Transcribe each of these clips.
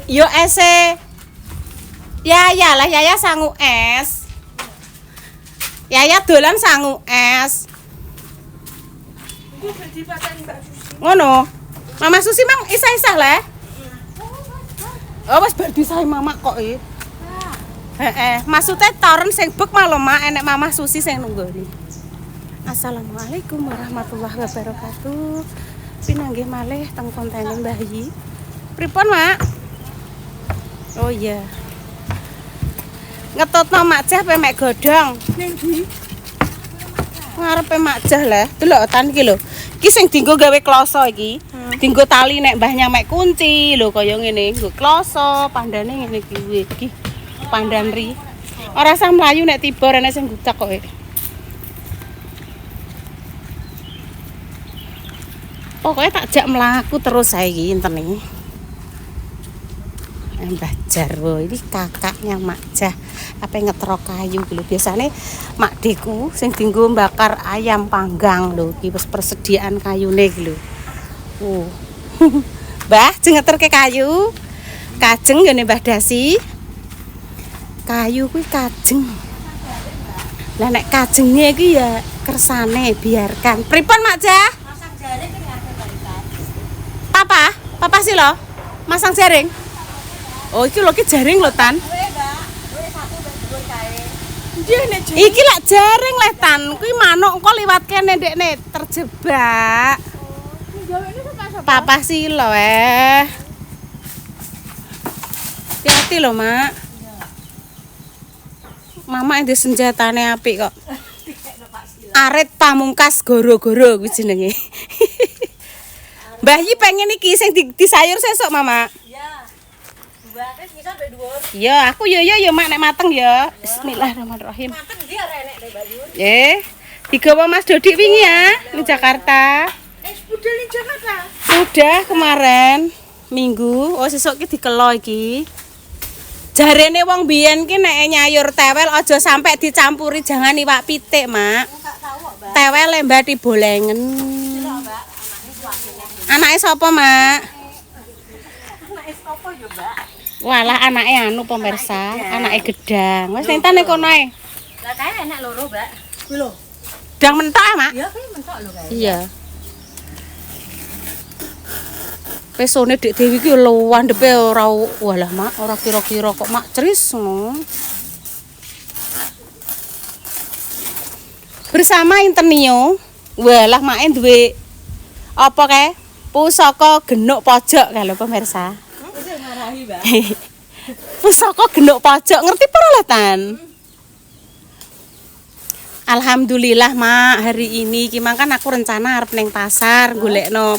Yo ese. Ya lah Yaya sangu es. Yaya dolan sangu es. Ngono. Mama Susi mang isah-isah le. Oh wis bar disahe mama kok iki. Maksudnya toren sing bek malah mak enek Mama Susi sing nunggoni. Assalamualaikum warahmatullahi wabarakatuh. Pinanggih malih teng kontene Mbah Yi. Pripun, Mak? Oh iya. Ngetutno Mak Jah pe mek godhong. Ning ndi? Ngarepe Mak Jah le. Delok tan iki lho. Iki sing dienggo gawe kloso iki. Dienggo tali nek mbahnya mek kunci lho kaya ngene. Nggo kloso, pandane ngene iki. Pandan ri. Ora usah mlayu nek tiba rene sing gutak kok. Pokoknya tak jak melaku terus saya iki intene. Mbah Jarwo ini kakaknya Mak Jah. Apa ngetrok kayu lho. Biasane Mak Deku sing dienggo bakar ayam panggang lho. Iki wis persediaan kayune iki lho. Mbah, jeng ngeterke kayu. Kajeng ngene Mbah Dasi. Kayu kuwi kajeng. Lah nek kajenge iki ya kersane biarkan. Pripun Mak Jah? Masang jaring ki ada barikan. Papa sih lo. Masang jaring. Oh iki lho ki jaring lho Tan. Iki lak jaring leh Tan. Kuwi manuk engko liwat kene ndekne terjebak. Papa sih lo Hati-hati lho Mak. Mama yang senjatane apik kok. Arit pamungkas goro-goro kuwi jenenge. Mbah Yi pengen iki sing disayur sesuk Mama. Iya. Mbah wis ngisor mbek dhuwur. Iya, aku yo Mak nek mateng ya. Bismillahirrahmanirrahim. Mateng ndi arek nek Bayur. Digawa Mas Dodik wingi ya di Jakarta. Budal ning Jakarta. Udah kemarin Minggu. Oh sesuk iki dikelo iki. Jarene wong biyen ki nek nyayur tewel aja sampai dicampuri jangan iwak pitik, Mak. Tewel Mbak dibolengen. Anake sapa, Mak? Anake sapa yo, Mbak? Walah anake anu pemirsa, anake gedang. Wis nentan nek kono ae. Lah kae enak loro, Mbak. Kuwi lho. Gedang mentok, Mak? Iya, kuwi mentok lho kae. Iya. Pesone Dik Dewi ki lho wandepe ora walah Mak, ora kira-kira kok Mak ceris ngono. Bersama Intenio, walah Mak duwe apa kae? Pusaka genuk pojok kalau pemirsa. Ngarahi, Mbak. Pusaka genuk pojok ngerti para Tan? Alhamdulillah Mak, hari ini ki kan aku rencana arep ning pasar golekno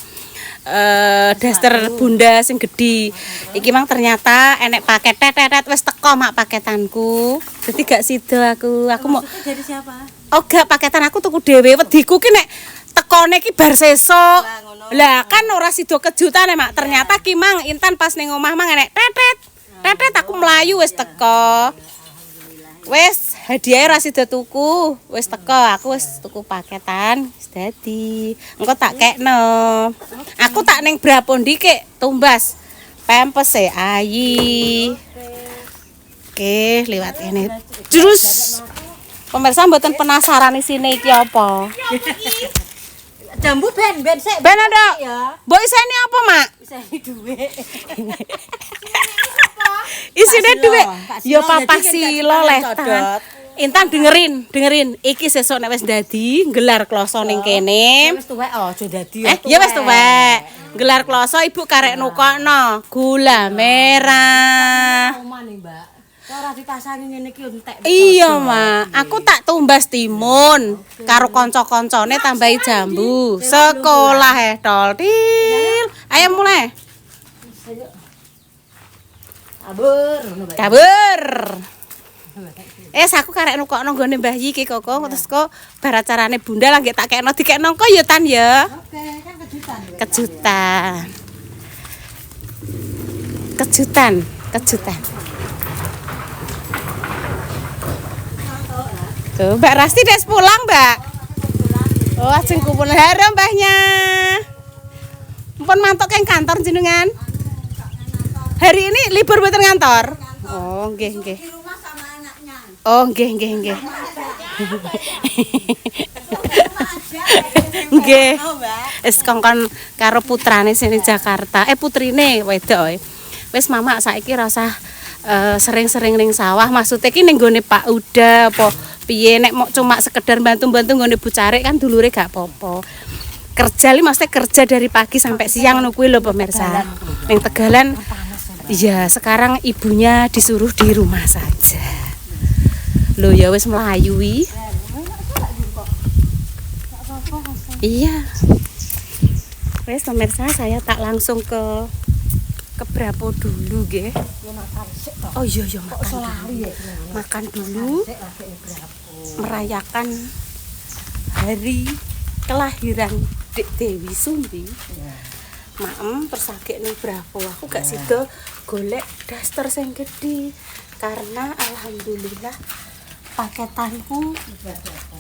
daster bunda sing gedhi. Iki mang ternyata enek paket tetet wis teko Mak paketanku. Dadi gak sida aku mau dari siapa? Oh gak paketan aku tuku dhewe wediku ki nek tekone ki bar sesuk. Lah kan ora sida kejutan Mak. Ternyata ki mang Intan pas ning omah mang enek tetet aku mlayu wis teko. Wes hadiah ora sida tuku, wis teko aku wis tuku paketan wis dadi. Engko tak kekno. Aku tak ning Brapondi kek tumbas pempes Ayi. Oke, liwat kene. Terus pemirsa mboten penasaran isine iki apa? Jambu ben sik. Ben ada. Mbok isine apa, Mak? Isine dhuwit. Isine dhuwit. Ya Papa Silo leh Tan. Intan dengerin. Iki sesuk nek wis dadi nggelar kloso ning kene. Wis tuwek aja dadi. Ya wis tuwek. Nggelar kloso Ibu karek nukokno gula merah. Ora dipasani ngene iki entek. Iya, Mak. Aku tak tumbas timun karo kanca-kancane tambahi jambu. Sekolah tol. Ayo mulai. Kabur. Aku karek nukokno nggone Mbah Yi iki kok terus kok bar acarane Bunda lagi tak kekno dikekno kok ya Tan ya. Oke, kan kejutan. Tuh, Mbak Rasti des pulang, Mbak. Oh, ajeng kumpul haro mbahnya. Mpun mantuk keng kantor jenengan. Hari ini libur mboten ngantor? Oh, nggih nggih. Di rumah sama anaknya. Oh, nggih nggih nggih. Nggih. Wis kongkon karo putrane sing Jakarta. Putrine wedok. Wis Mama saiki rasa sering-sering ning sawah. Maksudnya ki ning gone Pak Uda apa piye nek mau cuma sekedar bantu-bantu nggone Bu Carik kan dulure gak apa-apa. Kerja li maksudnya kerja dari pagi sampai siang ngono kuwi lho pemirsa. Ning Tegalan iya, sekarang ibunya disuruh di rumah saja. Loh ya wis melayu wi. Iya. Wes pemirsa, saya tak langsung ke Brapo dulu nggih. Oh iya ya makan dulu. Merayakan hari kelahiran Dek Dewi Sumbi. Maem terus agek ning Brapo. Aku gak sida golek daster sing gedhi karena alhamdulillah paketanku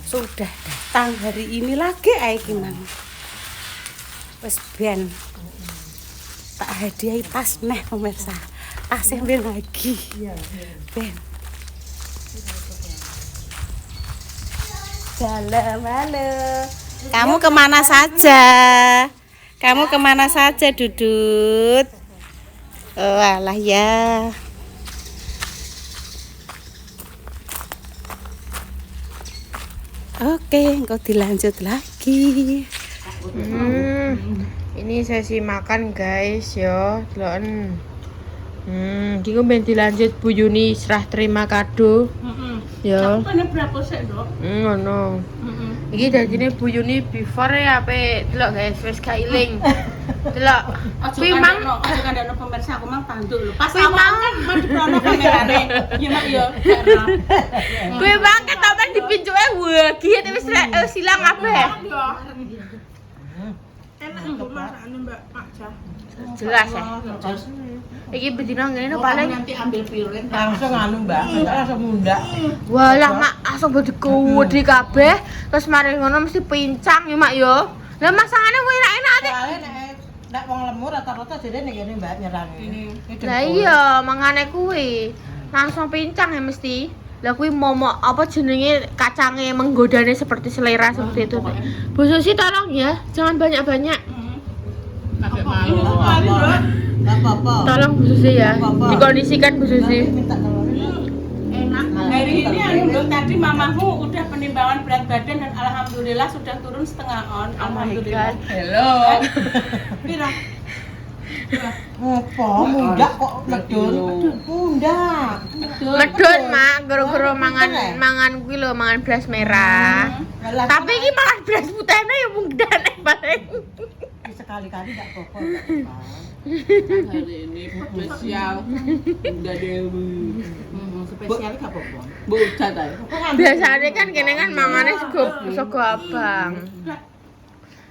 sudah datang hari ini lagi ae ki Mang. Wis ben tak hadiahi tas neh pemirsa. Tas yang lagi. Ben. Dalam halo. Kamu kemana saja? Kamu kemana saja, Dudut? Oh, alah ya. Oke, engkau dilanjut lagi. Ini sesi makan guys yo, deloken. Iki ben dilanjut Bu Yuni serah terima kado. Yo. Sampeyan berapa sik, Dok? Ngono. Iki dadine Bu Yuni before ya ape delok guys, wis gak iling. Delok. Kuwi mang aja kandakno pemirsa aku mang tanduk lho. Pas Kuwi awal mang kan madheprono kamerane. Ya Mak ya, karena. kuwi mang ketoken dipincuke wagi wis silang kabeh. Enak lho masakane Mbak Aja. Jelas ya. Iki bedino ngene paling Nanti ambil piring. Langsung anu Mbak, langsung mundak. walah mak langsung bodi kuwedi kabeh terus mari ngono mesti pincang ya mak yo. Lah masangane kuwi enak-enak ate. Soale nek wong lemur rata-rata jane ning kene Mbak nyerang ini. Lah iya mangane kuwi langsung pincang ya mesti. Lah kuwi momok apa jenenge kacange menggodane seperti selera seperti itu. Bu Susi tolong ya, jangan banyak-banyak. Agak malu. Enggak apa-apa. Tolong Bu Susi ya. Dikondisikan Bu Susi. Minta tolong. Enak. Hari ini anu tadi mamamu udah penimbangan berat badan dan alhamdulillah sudah turun setengah on. Alhamdulillah. Hello. Pira? Apa mundak kok medun? Mundak. Medun mak, goro-goro mangan kuwi lho, mangan beras merah. Tapi iki malah beras putihnya ya mungdane paling. Sekali-kali enggak apa-apa. Hari ini spesial Bunda Dewi. Spesial gak apa-apa. Bocah ta. Biasanya kan kene kan mangane sego abang.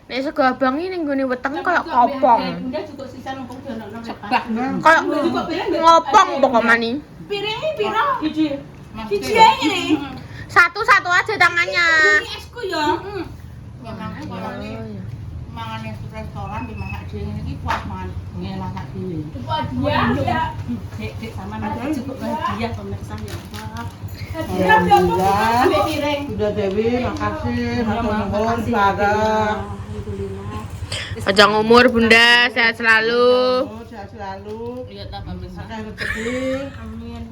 Nek sego abang ini nggone weteng kayak kopong. Bunda juga sisa numpuk dono Sebak. Kayak ngopong pokok mani. Piringnya pira? Hiji. Hiji ini. Satu-satu aja tangannya. Ini esku ya. Memangnya kalau ini mangan yang restoran di masak dhewe iki kuat mangan ngene masak dhewe. Buat dia ya. Dek sama nanti cukup bahagia pemirsa ya. Alhamdulillah. Ambil piring. Bunda Dewi, makasih. Matur nuwun, Sarah. Panjang umur Bunda, sehat selalu. Sehat selalu. Lihat apa bisa. Makan rezeki.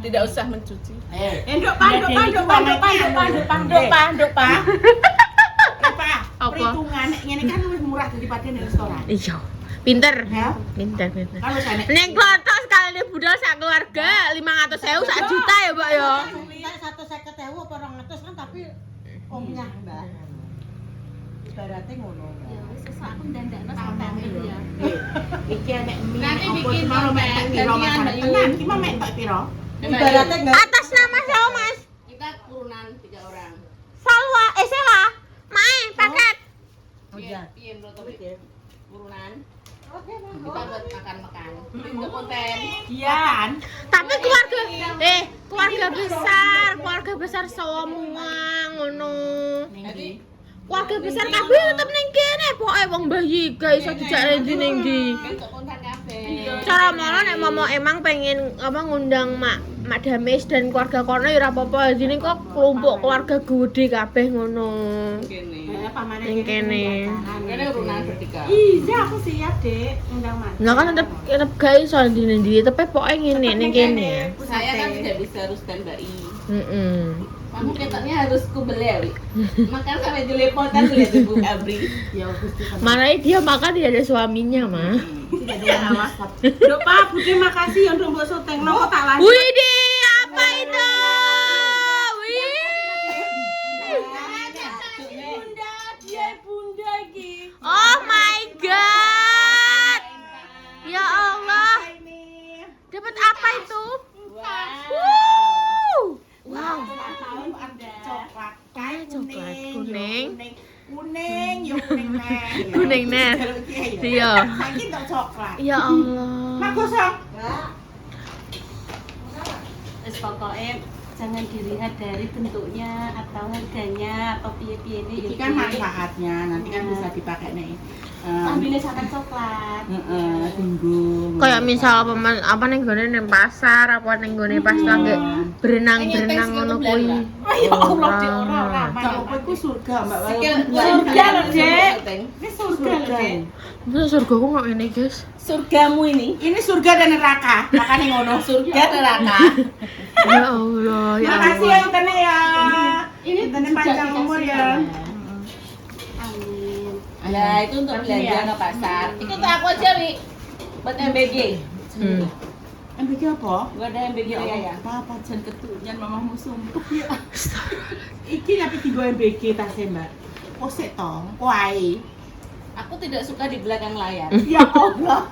Tidak usah mencuci. Nduk Pak. Apa? Perhitungan nek ngene kan lebih murah daripada di restoran. Iya. Pinter. Ya. Pinter. Kalau saya Neng klothok sekali budal sak keluarga 500.000 sak juta ya, Mbak ya. Minta 150.000 apa 200 kan tapi omnya, Mbak. Ibaratnya ngono. aku ndandakno sampean ya. Iki nek mie Nanti opo bikin mau mek konten, piro gantian, makan. Mbak Yu. Tenan, iki mau mek tok piro? Ibaratnya enggak Atas nama siapa, Mas? Kita turunan 3 orang. Salwa, Sewa. Mae, paket. Oh iya. Piye menurut kowe? Turunan. Kita buat makan-makan. Untuk konten. Iya. Tapi keluarga besar semua ngono. Ning Keluarga besar kabeh tetep ning kene, pokoke wong bayi gak iso dijak ning ndi. Untuk konten kabeh. Cara mono nek momo emang pengen apa ngundang Mak Damis dan keluarga kono ya ora apa-apa. Dene kok kelompok keluarga gede kabeh ngono. Kene. Pamane Ning kene. Kene urunan bertiga. Iya, aku siap, Dek, undang Mas. Nah kan tetep gawe soal dine-dine tapi pokoke ngene ning kene. Saya kan tidak bisa harus standby. Heeh. Kamu ketoknya harus kubeli. Makan sampai jelepotan lihat Ibu Abri. Ya Gusti. Mana dia makan tidak ada suaminya, mah. Tidak ada WhatsApp. Duh, Pak, Budi makasih ya untuk mbok syutingno kok tak lanjut. Widih, apa itu? Wih. Bunda iki. Oh my god. Ya Allah. Dapat apa itu? Wow. Coklat. Coklat kuning. Kuning, ya kuning neh. Kuning neh. Iya. Saiki tok coklat. Ya Allah. Mak kosong. Wis pokoknya jangan dilihat dari bentuknya atau harganya atau piye-piye ini. Ini kan manfaatnya, nanti kan bisa dipakai nih. Ambilnya sangat coklat. Tinggung. Kayak misal apa ning gone ning pasar apa ning gone pas lagi berenang-berenang ngono kuwi. Ya Allah, Dek, ora. Kalau kowe ku surga, Mbak. Surga loh, Dek. Ini surga loh, Dek. Masa surga kok ngene, ini, guys? Surgamu ini. Ini surga dan neraka. Makanya ngono, surga dan neraka. Ya Allah, ya Makasih Allah. ya Tene ya. Ini Tene panjang umur ya. Amin. Ya, itu untuk belanja ke pasar. Itu tuh aku aja, Wi. Buat MBG. MBG apa? Gua ada MBG ya ya. Apa jan ketunya mamahmu sumpuk ya. Iki tapi tiga MBG tas Mbak. Oh, sik to. Kuai. Aku tidak suka di belakang layar. Ya Allah.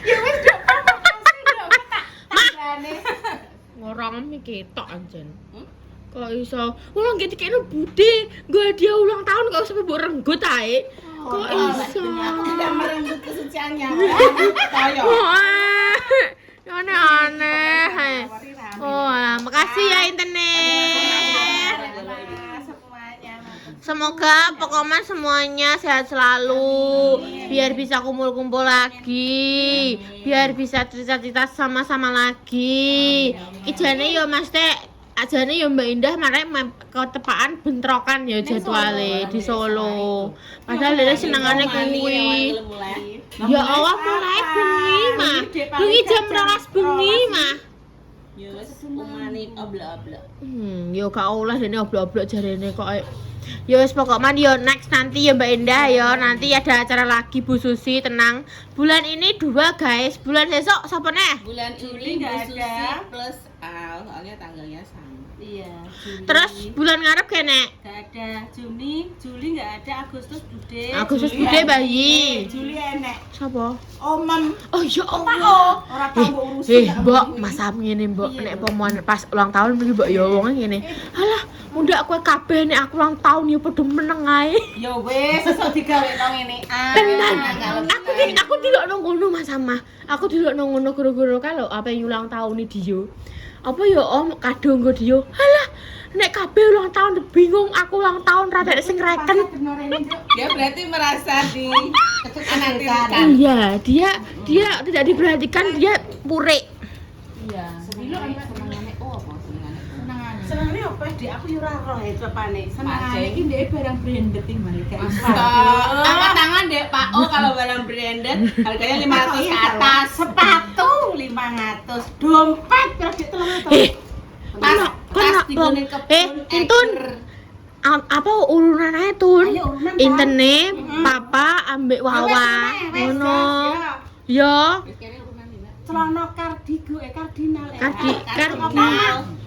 Ya wis dok, makasih dok. Makane. Orang mikir tok anjen. Kok iso ulang kene Budi, gue dia ulang tahun kok sampai mbok renggut ae. Kok iso? Aku tidak merenggut kesuciannya. Kayak. Aneh-aneh. Oh, makasih ya internet. Semoga pokoknya semuanya sehat selalu, biar bisa kumpul-kumpul lagi, biar bisa cerita-cerita sama-sama lagi. Ijane yo Mas Tek, ajane yo Mbak Indah marek ketepaan bentrokan ya jadwale di Solo. Padahal dia senengane kuwi. Ya Allah mulai bengi mah. Bengi jam 12 bengi mah. Ya wis umane oblok-oblok. Yo gak oleh dene oblok-oblok jarene kok. Ya wis pokoknya yo next nanti ya Mbak Indah ya nanti ada acara lagi Bu Susi tenang. Bulan ini 2 guys. Bulan besok siapa nih? Bulan ini nggak Bu ada. Susi plus Al, soalnya tanggalnya sama. Iya. Juli. Terus bulan ngarep kene. Gak ada Juni, Juli nggak ada, Agustus Bude. Agustus bude bayi. Juli enek. Siapa? Omem. Oh ya Allah. Ora tau mbok urusi. Mbok masa ngene Mbok nek pomoan pas ulang tahun mriki Mbok ya wong ngene. Alah, mundak kowe kabeh nek aku ulang tahun ya padha meneng ae. Ya wis, sesuk digawe to ngene. Tenan. Aku tidak nang ngono Mas Sama. Aku tidak nang ngono gara-gara kalau apa yang ulang tahun dia. Apa ya Om kado nggo dia. Alah, nek kabeh ulang tahun bingung aku ulang tahun ra ada sing reken. Dia berarti merasa di ketekan. Iya, dia tidak diperhatikan, dia pure. Iya. Senengane apa senengane? Senengane apa Dik? Aku yo ora roh itu apane. Senengane Aceh. iki ndek barang branded iki mereka. Angkat tangan deh Pak O kalau barang branded harganya 500 ke atas. Sepatu 500, dompet kredit 300. Tas digunain kebun. Intun. Apa urunan ae Tun? Ayo, urunan, Pak. Intene papa ambek Wawa. Ngono. Ya. Celana kardigo kardinal. Kardival.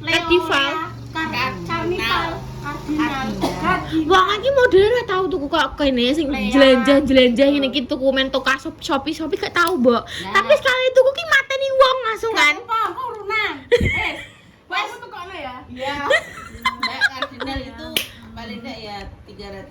Karnival. Kardinal. Wong iki modele ora tau tuku kok kene sing jelenjah-jelenjah ngene iki tuku men toka Shopee gak tau, Mbok. Tapi sekali tuku ki mateni wong langsung kan. Apa urunan? Wes tukokno ya. Iya. Mbak kardinal itu paling enggak ya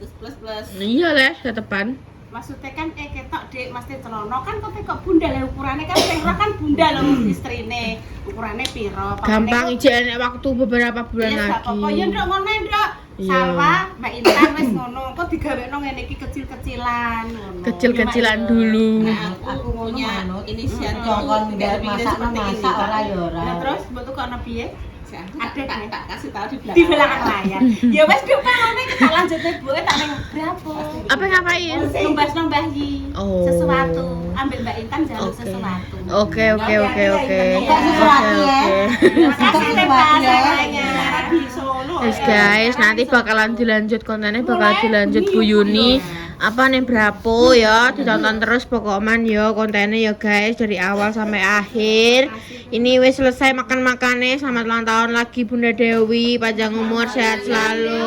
300 plus. Iya lah, ketepan. Maksudnya kan ketok Dik, mesti celana kan kok tekok bunda lah ukurannya kan sing roh kan bunda lho istrine. Ukurannya piro? Gampang ijek nek waktu beberapa bulan Iya, lagi. apa ya nduk ngono nduk. Iya. Salwa, Mbak Intan wis ngono. Kok digawekno ngene iki kecil-kecilan ngono. Kecil-kecilan dulu. Nah, aku punya inisiatif Jongkon biar bikin masak seperti ini. masak ora ya ora. Nah, terus mbok tukokno piye? Ada tak kasih tahu di belakang. Di belakang layar. Ya wes Duk, ngene kita lanjutnya Bu tak ning berapa? Apa ngapain? Nombas-nombah yi Oh. sesuatu. Ambil Mbak Intan jalur Oke. sesuatu. Oke. Bukan sesuatu ya. Makasih Bukan Teh sesuatu ya. Pasarnya. Di Solo. Guys guys, nanti bakalan dilanjut kontennya bakal dilanjut Bu Yuni. Apa nih berapa ya? Ditonton terus pokoknya ya kontennya ya guys dari awal sampai akhir. Ini wes selesai makan-makannya. Selamat ulang tahun lagi Bunda Dewi, panjang umur, sehat selalu.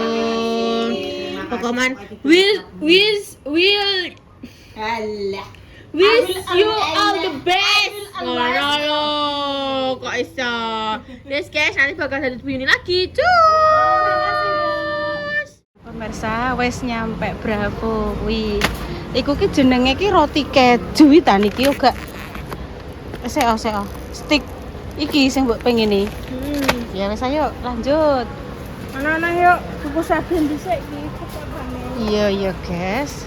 Pokoknya will Alah. wish you all the best. Loh, kok iso? Yes guys, nanti bakal ada Bu Yuni lagi. Cus. Pemirsa wis nyampe Bravo kuwi. Iku ki jenenge ki roti keju iki uga. Seo stick iki sing mbok pengen iki. Ya wis ayo lanjut. Anak-anak yuk, tuku saben dhisik iki. Iya guys.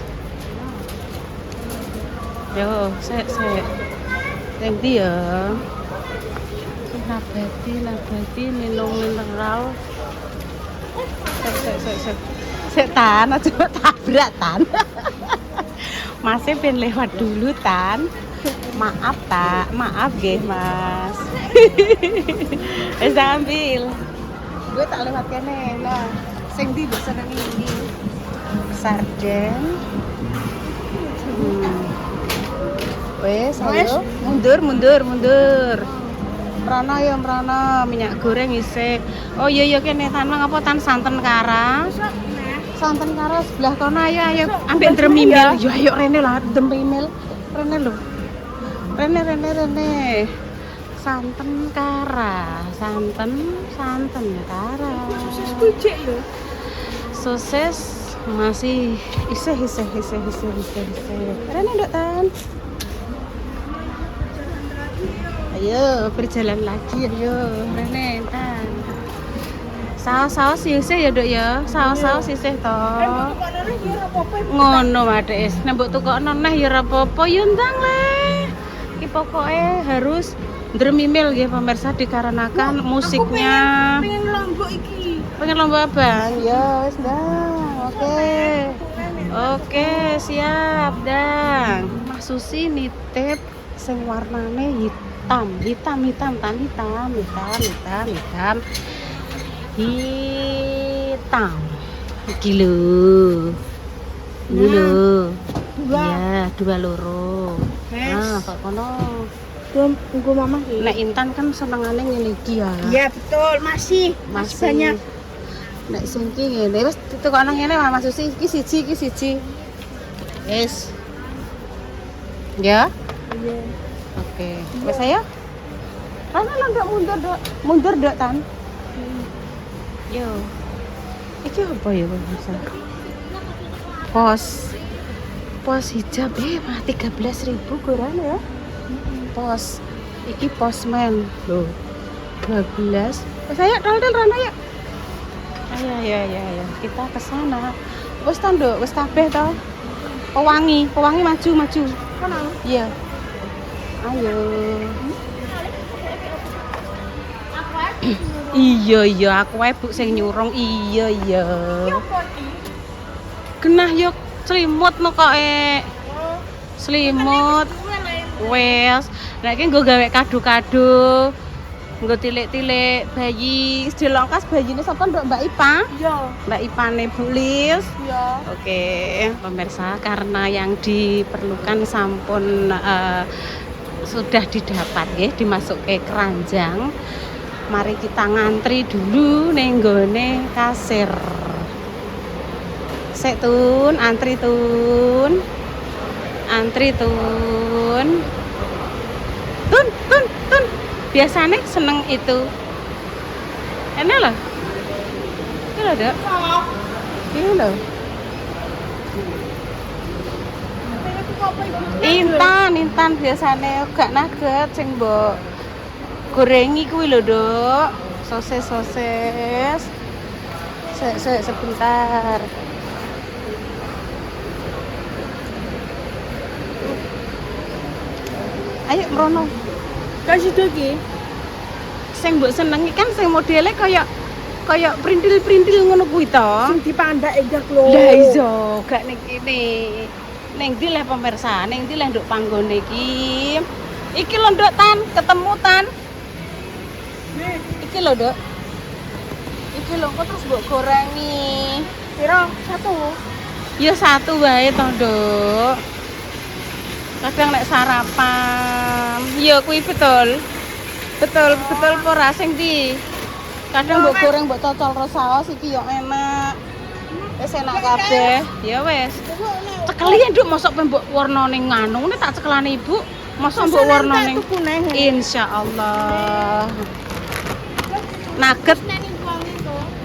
Yo, sik. Yang dia. Labati minum mineral. Sik tan, aja tabrak tan. Masnya pengen lewat dulu tan. Maaf nggih Mas. Wis ambil. Gue tak lewat kene. Nah, sing ndi mbok senengi iki? Sarden. Wes, ayo mundur. Merana minyak goreng isih. Oh iya kene tanang apa tan santen kara. Santen kara sebelah kono ayo ambil dremimil. Yo ayo rene lah dremimil. Rene lho. Rene. Santen kara. Sosis kucing lho. Sosis masih isih. Rene nduk tan. Ayo berjalan lagi ayo Rene tan. Saus isih ya Duk ya. Saus isih to. Ngono Madek. Nek mbok tukokno neh ya ora apa-apa ya ndang le. Iki pokoke harus dremimil nggih pemirsa dikarenakan musiknya. Pengen lombok iki. Pengen lomba Bang? Ya wis ndang. Oke, siap dang. Mas Susi nitip sing warnane hitam. Iki lho. Iya, 2 loro. Nah, kok kono. Tunggu mama iki. Nek Intan kan senengane ngene iki ya. Iya betul, masih banyak. Nek sing iki ngene wis ditukokno ngene Mas Susi iki siji. Wis. Ya? Iya. Oke. Wis ayo. Ana ndak mundur dok tan. Yo. Iki apa ya pemirsa? Pos hijab mah 13.000 kurang ya. Pos. Iki posmen lho. 12. Wis ayo tol rono ya. Ayo. Kita ke sana. Wis ta nduk, wis kabeh to. Pewangi maju. Kono. Iya. Ayo. Iya, aku wae Bu sing nyurung. Iya. Genah yo selimut no kok selimut. Wes, nek iki nggo gawe kado-kado. Nggo tilik-tilik bayi, dilongkas bayine sapa Nduk Mbak Ipa? Iya. Mbak Ipane Bu Lis. Iya. Oke, pemirsa, karena yang diperlukan sampun sudah didapat nggih, dimasuk ke keranjang. Mari kita ngantri dulu ning nggone kasir. Sik tun, antri tun. Tun. Biasanya seneng itu. Enak loh. Ini loh, Dok. Ini loh. Intan biasanya gak nugget sing mbok gorengi kuwi lho, Dok. Sosis. Sebentar. Ayo merono. Kasih lagi. Sing mbok senengi kan sing modele kaya printil-printil ngono kuwi to. Sing dipandak enggak lho. Lah iso, gak ning kene. Ning ndi le pemirsa, ning ndi le nduk panggone iki. Iki lho nduk Tan, ketemu Tan. Iki lho, Nduk. Iki lho kok terus mbok gorengi. Piro? 1. Ya satu wae to, Nduk. Kadang nek sarapan, ya kuwi betul. Betul ora sing ndi. Kadang mbok goreng mbok cocol ro saos iki yo enak. Wis enak kabeh. Ya wis. Cekeli ya, Nduk, mosok pe mbok warnane nganu, nek tak cekelane Ibu. Mosok mbok warnane insyaallah. Nugget.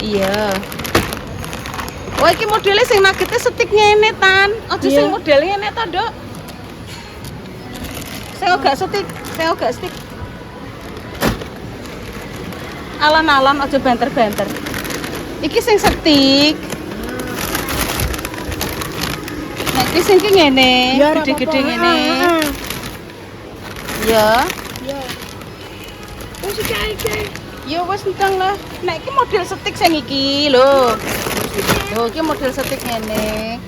Iya. Oh, iki modele sing nuggetnya stick ngene, Tan. Aja sing model ngene ta, Nduk. Sing agak stick. Alon-alon aja banter-banter. Iki sing stick. Nek iki sing ki ngene, gede-gede ngene. Ya. Ya. Wis iki. Ya wis enteng lah. Nek iki model stick sing iki lho. Lho iki model stick ngene.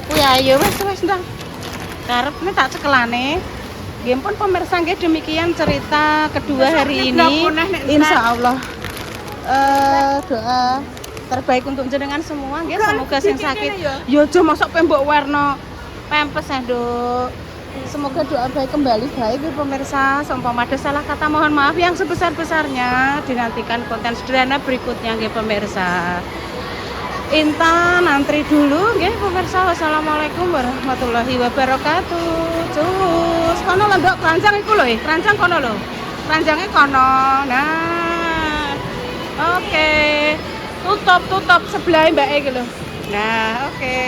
Kuwi ayo wis ndang. Karepne tak cekelane. Nggih pun pemirsa nggih demikian cerita kedua hari ini. Insyaallah doa terbaik untuk jenengan semua nggih, semoga sing sakit ya aja mosok pembok warna pempes ya, Nduk. Semoga doa baik kembali baik nggih pemirsa. Seumpama ada salah kata mohon maaf yang sebesar-besarnya. Dinantikan konten sederhana berikutnya nggih pemirsa. Intan antri dulu nggih pemirsa. Wassalamualaikum warahmatullahi wabarakatuh. Cus, kono lho Nduk, keranjang iku lho, keranjang kono lho. Keranjangnya kono. Nah. Oke. Tutup sebelah mbake iki lho. Nah, oke.